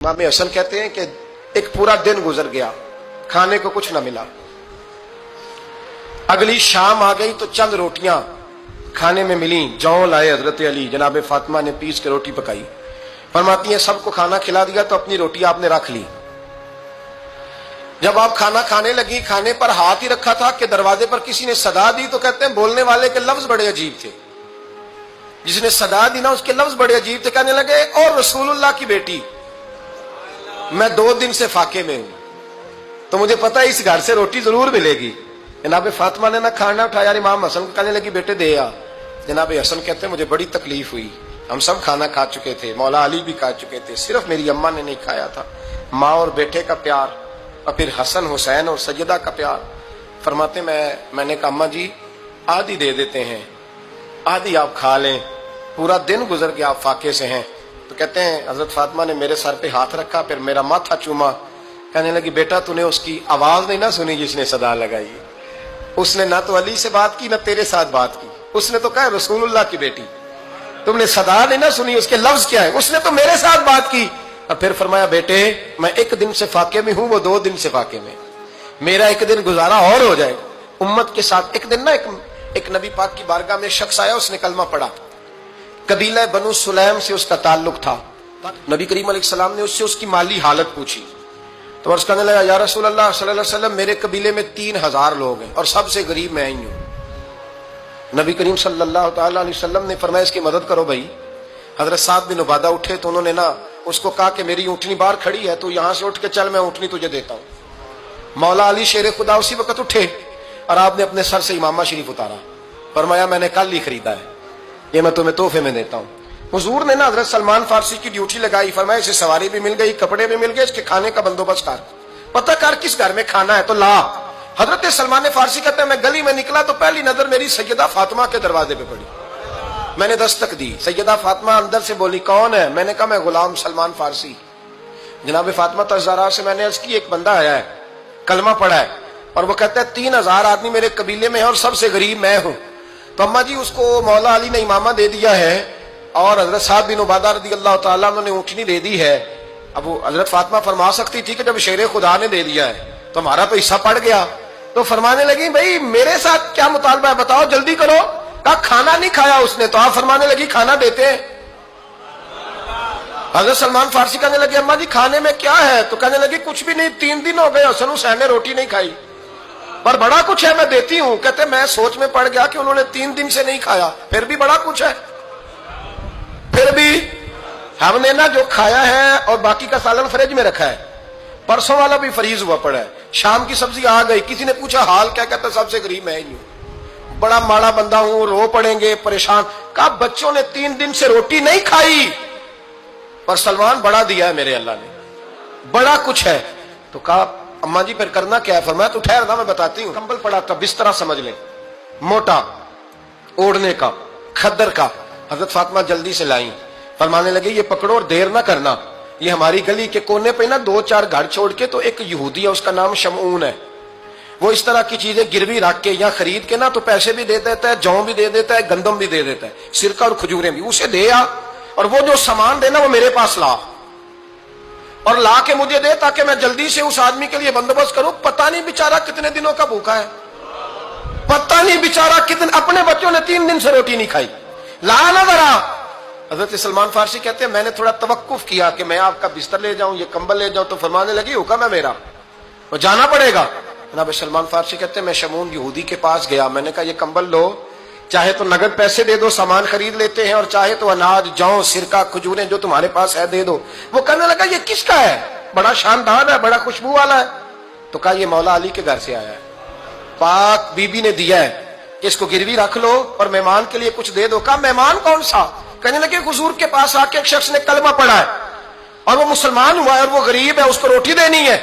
इमाम हसन कहते हैं कि एक पूरा दिन गुजर गया, खाने को कुछ ना मिला। अगली शाम आ गई तो चंद रोटियां खाने में मिली। जौ लाए हजरत अली, जनाब फातिमा ने पीस के रोटी पकाई। फरमाती है सबको खाना खिला दिया तो अपनी रोटी आपने रख ली। जब आप खाना खाने लगी, खाने पर हाथ ही रखा था कि दरवाजे पर किसी ने सदा दी। तो कहते हैं बोलने वाले के लफ्ज बड़े अजीब थे। जिसने सदा दी ना उसके लफ्ज बड़े अजीब थे। कहने लगे और रसूलुल्लाह की बेटी, मैं 2 दिन से फाके में हूं, तो मुझे पता है इस घर से रोटी जरूर मिलेगी। जनाब फातिमा ने ना खाना उठाया, इमाम हसन को कहने लगी बेटे दे आ। जनाब हसन कहते हैं मुझे बड़ी तकलीफ हुई, हम सब खाना खा चुके थे, मौला अली भी खा चुके थे, सिर्फ मेरी अम्मा ने नहीं खाया था। माँ और बेटे का प्यार और फिर हसन हुसैन और सैयदा का प्यार। फरमाते मैंने कहा अम्मा जी आधी दे देते हैं, आधी आप खा लें, पूरा दिन गुजर गया आप फाके से हैं। तो कहते हैं हजरत फातिमा ने मेरे सर पे हाथ रखा, फिर मेरा माथा चूमा। कहने लगी बेटा तूने उसकी आवाज नहीं ना सुनी जिसने सदा लगाई। उसने ना तो अली से बात की ना तेरे साथ बात की, उसने तो कहा रसूलुल्लाह की बेटी। तुमने सदा नहीं ना सुनी, उसके लफ्ज क्या है, उसने तो मेरे साथ बात की। और फिर फरमाया बेटे मैं 1 दिन से फाके में हूं, वो 2 दिन से फाके में, मेरा 1 दिन गुजारा और हो जाएगा उम्मत के साथ। एक दिन ना एक नबी पाक की बारगाह में शख्स आया, उसने कलमा पढ़ा। कबीला बनु सुलैम से उसका ताल्लुक था। नबी करीम अलैहिस्सलाम ने उससे उसकी माली हालत पूछी तो अर्ज करने लगा या रसूल अल्लाह सल्लल्लाहु अलैहि वसल्लम मेरे कबीले में 3000 लोग हैं और सबसे गरीब मैं ही हूं। नबी करीम सल्लल्लाहु अलैहि वसल्लम ने फरमाया इसकी मदद करो भाई। हजरत साद बिन उबादा उठे तो उन्होंने ना उसको कहा कि मेरी ऊँटनी बाहर खड़ी है, तू यहां से उठ के चल, मैं ऊँटनी तुझे देता हूं। मौला अली शेर खुदा उसी वक्त उठे और आपने अपने सर से इमामा शरीफ उतारा। फरमाया मैंने कल ही खरीदा है, ये मैं तुम्हें तोहफे में देता हूं। हुजूर ने ना हजरत सलमान फारसी की ड्यूटी लगाई। फरमाया इसे सवारी भी मिल गई, कपड़े भी मिल गए, इसके खाने का बंदोबस्त कर, पता कर किस घर में खाना है तो ला। हजरत सलमान फारसी कहते हैं मैं गली में निकला तो पहली नजर मेरी सैयदा फातिमा के दरवाजे पे पड़ी। मैंने दस्तक दी, सैयदा फातिमा अंदर से बोली कौन है? मैंने कहा मैं गुलाम सलमान फारसी। जनाब फातिमा तज़ारा से मैंने अर्ज की एक बंदा आया है, कलमा पढ़ा है और वो कहता है 3000 आदमी मेरे कबीले में है और सबसे गरीब मैं हूं। तो अम्मा जी उसको मौला अली ने इमामा दे दिया है और हजरत साद बिन उबादा रज़ियल्लाहु ताला अन्हु ने ऊँटनी दे दी है। अब वो हजरत फातिमा फरमा सकती थी कि जब शेर खुदा ने दे दिया है तो हमारा तो हिस्सा पड़ गया। तो फरमाने लगी भाई मेरे साथ क्या मुतालबा है बताओ, जल्दी करो। कहा खाना नहीं खाया उसने। तो आप फरमाने लगी खाना देते हैं। हजरत सलमान फारसी कहने लगे अम्मा जी खाने में क्या है? तो कहने लगी कुछ भी नहीं, 3 दिन हो गए हसन हुसैन ने रोटी नहीं खाई, पर बड़ा कुछ है मैं देती हूं। कहते मैं सोच में पड़ गया कि उन्होंने 3 दिन से नहीं खाया, फिर भी बड़ा कुछ है। फिर भी हमने ना जो खाया है और बाकी का सालन फ्रिज में रखा है, परसों वाला भी फ्रीज हुआ पड़ा है, शाम की सब्जी आ गई। किसी ने पूछा हाल क्या? कहता सबसे गरीब मैं ही हूं, बड़ा माड़ा बंदा हूं, रो पड़ेंगे परेशान। कहा बच्चों ने 3 दिन से रोटी नहीं खाई पर सलमान बड़ा दिया है मेरे अल्लाह ने, बड़ा कुछ है। तो कहा अम्मा जी फिर करना क्या है? फरमाया तो ठहर ना मैं बताती हूँ। कंबल पड़ा था, बिस्तरा समझ ले, मोटा ओढ़ने का, खद्दर का। हजरत फातिमा जल्दी से लाई। फरमाने लगे ये पकड़ो और देर ना करना। ये हमारी गली के कोने पे ना 2-4 घर छोड़ के तो एक यहूदी है, उसका नाम शमऊन है, वो इस तरह की चीजें गिरवी रख के या खरीद के ना तो पैसे भी दे देता है, जौ भी दे देता है, गंदम भी दे देता है, सिरका और खजूरें भी। उसे दे आ और वो जो सामान देना वो मेरे पास ला और ला के मुझे दे ताकि मैं जल्दी से उस आदमी के लिए बंदोबस्त करूं। पता नहीं बेचारा कितने दिनों का भूखा है, पता नहीं बेचारा कितने, अपने बच्चों ने 3 दिन से रोटी नहीं खाई, ला ना जरा। हजरत सलमान फारसी कहते हैं मैंने थोड़ा तवक्कुफ किया कि मैं आपका बिस्तर ले जाऊं, ये कंबल ले जाऊं। तो फरमाने लगी हुक्म है मेरा, वो जाना पड़ेगा। जनाब सलमान फारसी कहते हैं मैं शमून यहूदी के पास गया, मैंने कहा ये कंबल लो, चाहे तो नगद पैसे दे दो, सामान खरीद लेते हैं, और चाहे तो अनाज, जौ, सिरका, खजूरें जो तुम्हारे पास है दे दो। वो कहने लगा ये किसका है? बड़ा शानदार है, बड़ा खुशबू वाला है। तो कहा ये मौला अली के घर से आया है, पाक बीबी ने दिया है कि इसको गिरवी रख लो और मेहमान के लिए कुछ दे दो। कहा मेहमान कौन सा? कहने लगे हुजूर के पास आके एक शख्स ने कलमा पढ़ा है और वो मुसलमान हुआ है और वो गरीब है, उसको रोटी देनी है।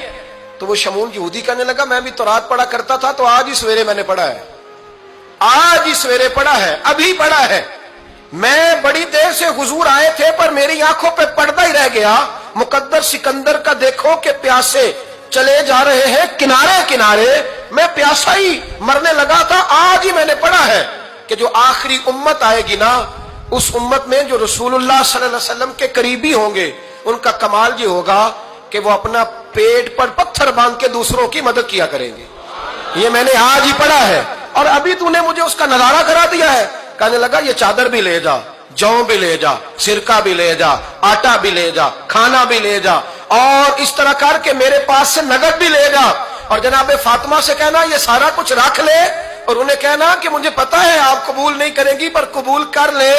तो वो शमून यहूदी कहने लगा मैं भी तो रात पढ़ा करता था, तो आज ही सवेरे मैंने पढ़ा है, आज ही सवेरे पढ़ा है, अभी पढ़ा है। मैं बड़ी देर से हुजूर आए थे पर मेरी आंखों पे पर्दा ही रह गया। मुकद्दर सिकंदर का देखो कि प्यासे चले जा रहे हैं किनारे किनारे, मैं प्यासा ही मरने लगा था। आज ही मैंने पढ़ा है कि जो आखिरी उम्मत आएगी ना, उस उम्मत में जो रसूलुल्लाह सल्लल्लाहु अलैहि वसल्लम के करीबी होंगे ان کا کمال یہ ہوگا کہ وہ اپنا پیٹ پر پتھر باندھ کے دوسروں کی مدد کیا کریں گے. یہ میں نے آج ہی پڑھا ہے اور ابھی تو نے مجھے اس کا نظارہ کرا دیا ہے. کہنے لگا یہ چادر بھی لے جا, جو بھی لے جا, سرکہ بھی لے جا, آٹا بھی لے جا, کھانا بھی لے جا, اور اس طرح کر کے میرے پاس سے نقد بھی لے جا, اور جناب فاطمہ سے کہنا یہ سارا کچھ رکھ لے, اور انہیں کہنا کہ مجھے پتا ہے آپ قبول نہیں کریں گی پر قبول کر لے,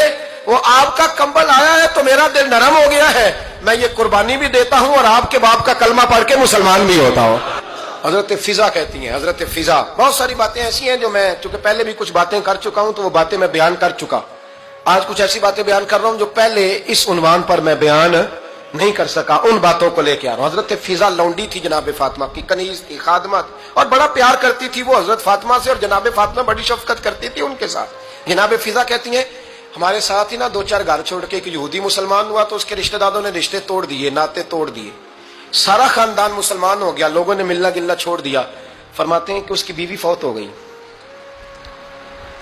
وہ آپ کا کمبل آیا ہے تو میرا دل نرم ہو گیا ہے, میں یہ قربانی بھی دیتا ہوں اور آپ کے باپ کا کلمہ پڑھ کے مسلمان بھی ہوتا ہوں. حضرت فضا کہتی ہیں, حضرت فضا. بہت ساری باتیں ایسی ہیں جو میں چونکہ پہلے بھی کچھ باتیں کر چکا ہوں تو وہ باتیں میں بیان کر چکا. آج کچھ ایسی باتیں بیان کر رہا ہوں جو پہلے اس عنوان پر میں بیان نہیں کر سکا, ان باتوں کو لے کے آ رہا ہوں. حضرت فضا لونڈی تھی جناب فاطمہ کی, کنیز تھی, خادمہ تھی, اور بڑا پیار کرتی تھی وہ حضرت فاطمہ سے, اور جناب فاطمہ بڑی شفقت کرتی تھی ان کے ساتھ. جناب فضا کہتی ہیں ہمارے ساتھ ہی نا 2-4 گھر چھوڑ کے ایک یہودی مسلمان ہوا تو اس کے رشتہ داروں نے رشتے توڑ دیے, ناطے توڑ دیے, سارا خاندان مسلمان ہو گیا, لوگوں نے ملنا گلنا چھوڑ دیا. فرماتے ہیں کہ اس کی بیوی فوت ہو گئی.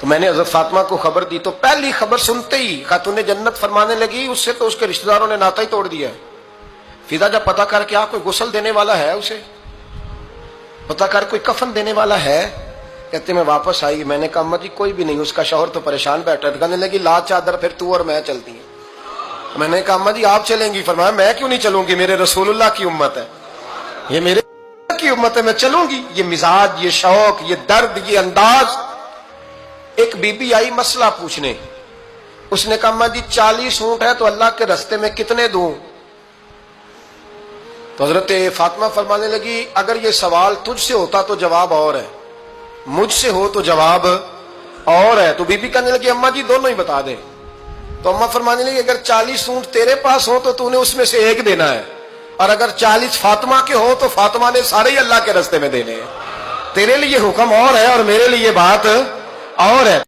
تو میں نے حضرت فاطمہ کو خبر دی تو پہلی خبر سنتے ہی خاتون جنت فرمانے لگی اس سے تو اس کے رشتہ داروں نے ناطا ہی توڑ دیا ہے. فضا جب پتا کر کے کوئی غسل دینے والا ہے, اسے پتا کر کوئی کفن دینے والا ہے, کہتے میں واپس آئی. میں نے کہا اما جی کوئی بھی نہیں, اس کا شوہر تو پریشان بیٹھا ہے. کہنے لگی لا چادر پھر تو اور میں چلتی ہیں. میں نے کہا اما جی آپ چلیں گی. فرمایا میں کیوں نہیں چلوں گی, میرے رسول اللہ کی امت ہے, یہ میرے کی امت ہے, میں چلوں گی. یہ مزاج, یہ شوق, یہ درد, یہ انداز. ایک بی بی آئی مسئلہ پوچھنے, اس نے کہا اما جی 40 اونٹ ہے تو اللہ کے رستے میں کتنے دوں؟ تو حضرت فاطمہ فرمانے لگی اگر یہ سوال تجھ سے ہوتا تو جواب اور ہے, مجھ سے ہو تو جواب اور ہے. تو بی بی کہنے لگی اما جی دونوں ہی بتا دیں. تو اما فرمانے لگی اگر 40 اونٹ تیرے پاس ہو تو نے اس میں سے ایک دینا ہے, اور اگر 40 فاطمہ کے ہو تو فاطمہ نے سارے ہی اللہ کے رستے میں دینے ہیں. تیرے لیے حکم اور ہے اور میرے لیے بات اور ہے.